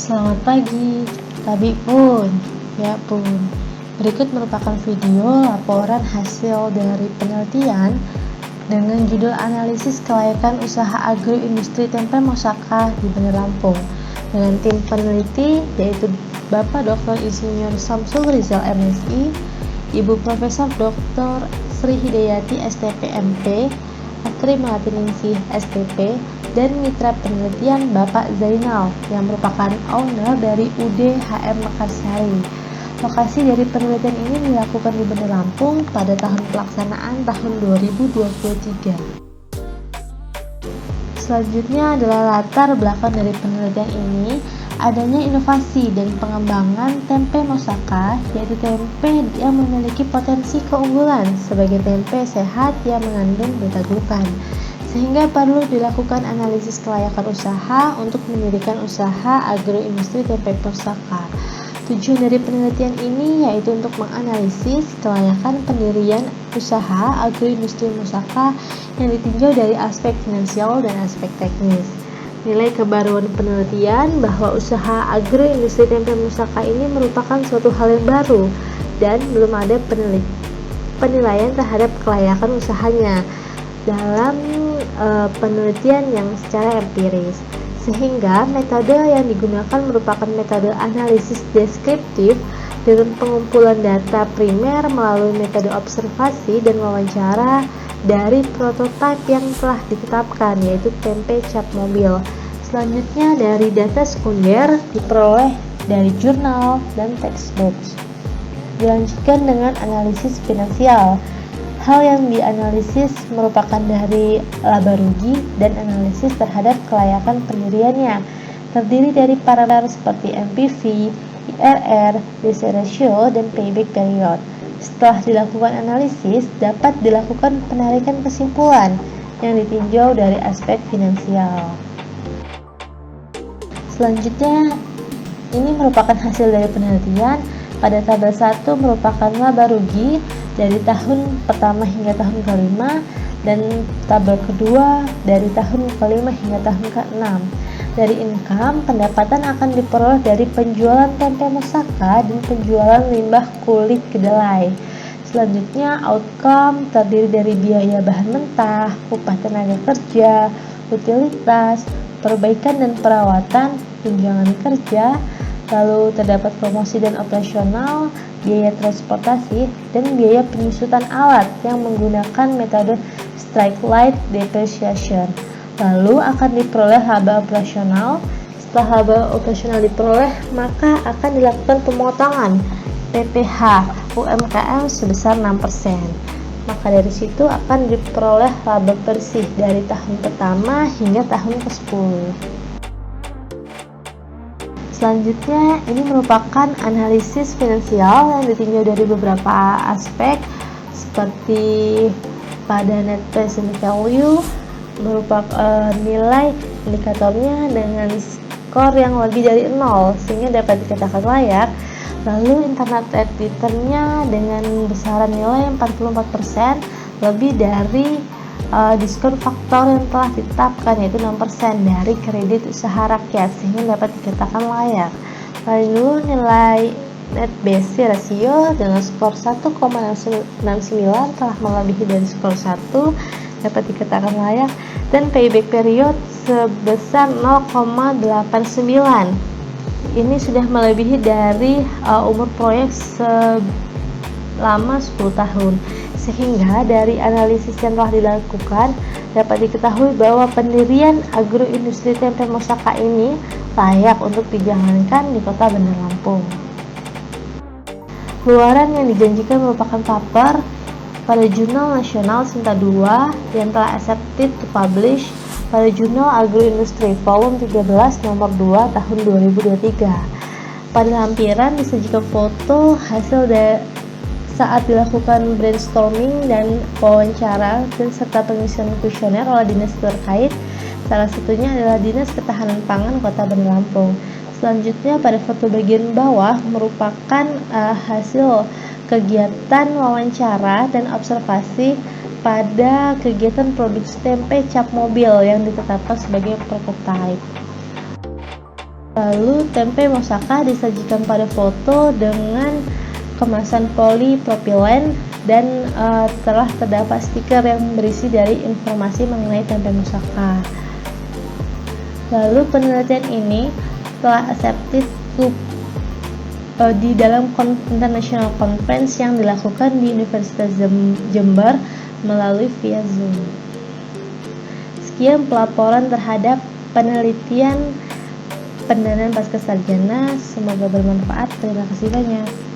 Selamat pagi, Tabi pun. Berikut merupakan video laporan hasil dari penelitian dengan judul analisis kelayakan usaha agroindustri tempe Moussaka di Bandar Lampung dengan tim peneliti yaitu Bapak Dr. Insinyur Samsul Rizal MSI, Ibu Profesor Dr. Sri Hidayati STP MP, Tri Melatiningsih STP, dan mitra penelitian Bapak Zainal yang merupakan owner dari UD-HM Mekarsari. Lokasi dari penelitian ini dilakukan di Bandar Lampung pada tahun pelaksanaan tahun 2023. Selanjutnya adalah latar belakang dari penelitian ini, adanya inovasi dan pengembangan tempe Moussaka, yaitu tempe yang memiliki potensi keunggulan sebagai tempe sehat yang mengandung beta-glukan, sehingga perlu dilakukan analisis kelayakan usaha untuk mendirikan usaha agroindustri tempe Moussaka. Tujuan dari penelitian ini yaitu untuk menganalisis kelayakan pendirian usaha agroindustri Moussaka yang ditinjau dari aspek finansial dan aspek teknis. Nilai kebaruan penelitian bahwa usaha agroindustri tempe Moussaka ini merupakan suatu hal yang baru dan belum ada penilaian terhadap kelayakan usahanya dalam penelitian yang secara empiris, sehingga metode yang digunakan merupakan metode analisis deskriptif dengan pengumpulan data primer melalui metode observasi dan wawancara dari prototipe yang telah ditetapkan, yaitu tempe cap mobil. Selanjutnya dari data sekunder diperoleh dari jurnal dan textbook. Dilanjutkan dengan analisis finansial. Hal yang dianalisis merupakan dari laba rugi dan analisis terhadap kelayakan pendiriannya, terdiri dari parameter seperti NPV, IRR, DC ratio, dan payback period. Setelah dilakukan analisis, dapat dilakukan penarikan kesimpulan yang ditinjau dari aspek finansial. Selanjutnya, ini merupakan hasil dari penelitian. Pada tabel 1 merupakan laba rugi dari tahun pertama hingga tahun kelima, dan tabel kedua dari tahun kelima hingga tahun ke-6. Dari income, pendapatan akan diperoleh dari penjualan tempe Moussaka dan penjualan limbah kulit kedelai. Selanjutnya, outcome terdiri dari biaya bahan mentah, upah tenaga kerja, utilitas, perbaikan dan perawatan, tunjangan kerja, lalu terdapat promosi dan operasional, biaya transportasi, dan biaya penyusutan alat yang menggunakan metode strike light depreciation. Lalu akan diperoleh laba operasional. Setelah laba operasional diperoleh, maka akan dilakukan pemotongan PPh UMKM sebesar 6%. Maka dari situ akan diperoleh laba bersih dari tahun pertama hingga tahun ke-10. Selanjutnya, ini merupakan analisis finansial yang ditinjau dari beberapa aspek seperti pada net present value, merupakan nilai indikatornya dengan skor yang lebih dari 0 sehingga dapat dikatakan layak. Lalu internal rate return-nya dengan besaran nilai 44% lebih dari diskon faktor yang telah ditetapkan, yaitu 6% dari kredit usaha rakyat sehingga dapat dikatakan layak. Lalu nilai net BC rasio dengan skor 1,69 telah melebihi dari skor 1, dapat dikatakan layak, dan payback period sebesar 0,89. Ini sudah melebihi dari umur proyek selama 10 tahun. Sehingga dari analisis yang telah dilakukan dapat diketahui bahwa pendirian agroindustri tempe Moussaka ini layak untuk dijalankan di kota Bandar Lampung. Keluaran yang dijanjikan merupakan paper pada Jurnal Nasional Sinta II yang telah accepted to publish pada Jurnal Agroindustri volume 13 nomor 2 tahun 2023. Pada lampiran disajikan foto hasil saat dilakukan brainstorming dan wawancara dan serta pengisian kuesioner oleh dinas terkait, salah satunya adalah Dinas Ketahanan Pangan Kota Bandar Lampung. Selanjutnya pada foto bagian bawah merupakan hasil kegiatan wawancara dan observasi pada kegiatan produksi tempe cap mobil yang ditetapkan sebagai prototipe. Lalu tempe moussaka disajikan pada foto dengan kemasan polipropilen dan telah terdapat stiker yang berisi dari informasi mengenai tempe moussaka. Lalu penelitian ini telah accepted di dalam international conference yang dilakukan di Universitas Jember melalui via Zoom. Sekian pelaporan terhadap penelitian pendanaan pascasarjana, semoga bermanfaat. Terima kasih banyak.